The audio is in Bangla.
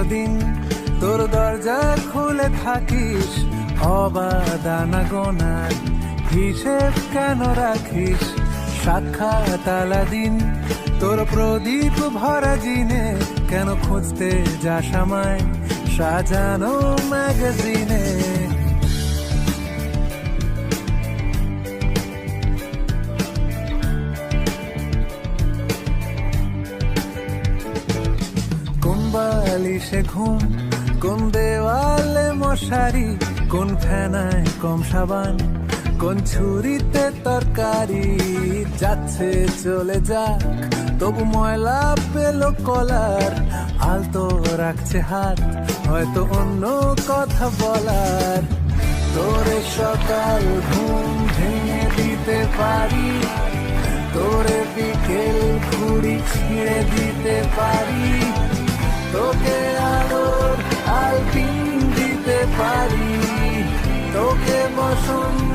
চিরদিন তোর দরজা খুলে থাকিস অবাধ আনাগোনার হিসেব কেন রাখিস সাক্ষাৎ আলাদিন তোর প্রদীপ ভরা জিনে কেন খুঁজতে যাস আমায় সাজানো ম্যাগাজিনে কোন বালিশে ঘুম কোন দেওয়ালে মশারি কোন ফেনায় কম সাবান কোন ছুরিতে তরকারি যাচ্ছে চলে যাক তবু ময়লা পেল কলার আলতো রাখছে হাত হয়তো অন্য কথা বলার তোরে সকাল ঘুম ভেঙে দিতে পারি তোরে বিকেল ঘুড়ি ছিঁড়ে দিতে পারি তোকে আলোর আলপিন দিতে পারি তোকে বসন্ত